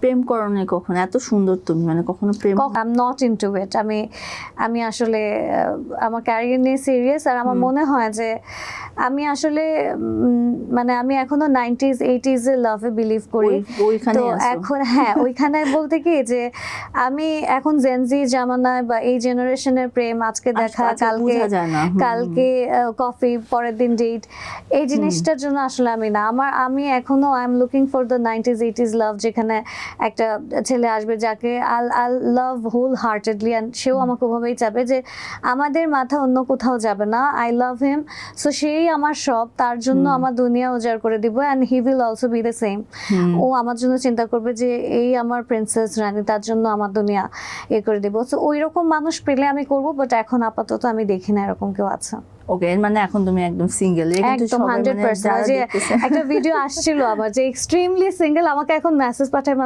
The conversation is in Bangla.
প্রেম করো না কখনো? এত সুন্দর তুমি, মানে কখনো প্রেম? I am not into it. আমি আসলে আমার ক্যারিয়ার নিয়ে সিরিয়াস, আর আমার মনে হয় যে আমি আসলে মানে আমি এখনো 90s 80s এর লাভে বিলিভ করি। তো এখন হ্যাঁ, ওইখানে বলতে কি যে আমি এখন জেনজি জামানায় বা এই জেনারেশনের প্রেম আজকে দেখা কালকে কফি পরের দিন ডেট, এই জিনিসটার জন্য আসলে আমি এখনো I am looking for the 90s 80s love, যেখানে একটা ছেলে আসবে যাকে I love wholeheartedly, and সেও আমাকে ওভাবেই চাবে যে আমাদের মাথা অন্য কোথাও যাবে না, আই লাভ হিম, সো সেই আমার সব, তার জন্য আমার দুনিয়া উজাড় করে দিব, and he will also be the same. ও আমার জন্য চিন্তা করবে যে এই আমার প্রিন্সেস রানী, তার জন্য আমার দুনিয়া করে দিব। সো ওই রকম মানুষ পেলে আমি করব, বাট এখন আপাতত আমি দেখি না এরকম কেউ আছে। ওকে, মানে এখন তুমি একদম সিঙ্গেল? একদম 100%। একটা ভিডিও আসছিল আমার যে এক্সট্রিমলি সিঙ্গেল, আমাকে এখন মেসেজ পাঠায়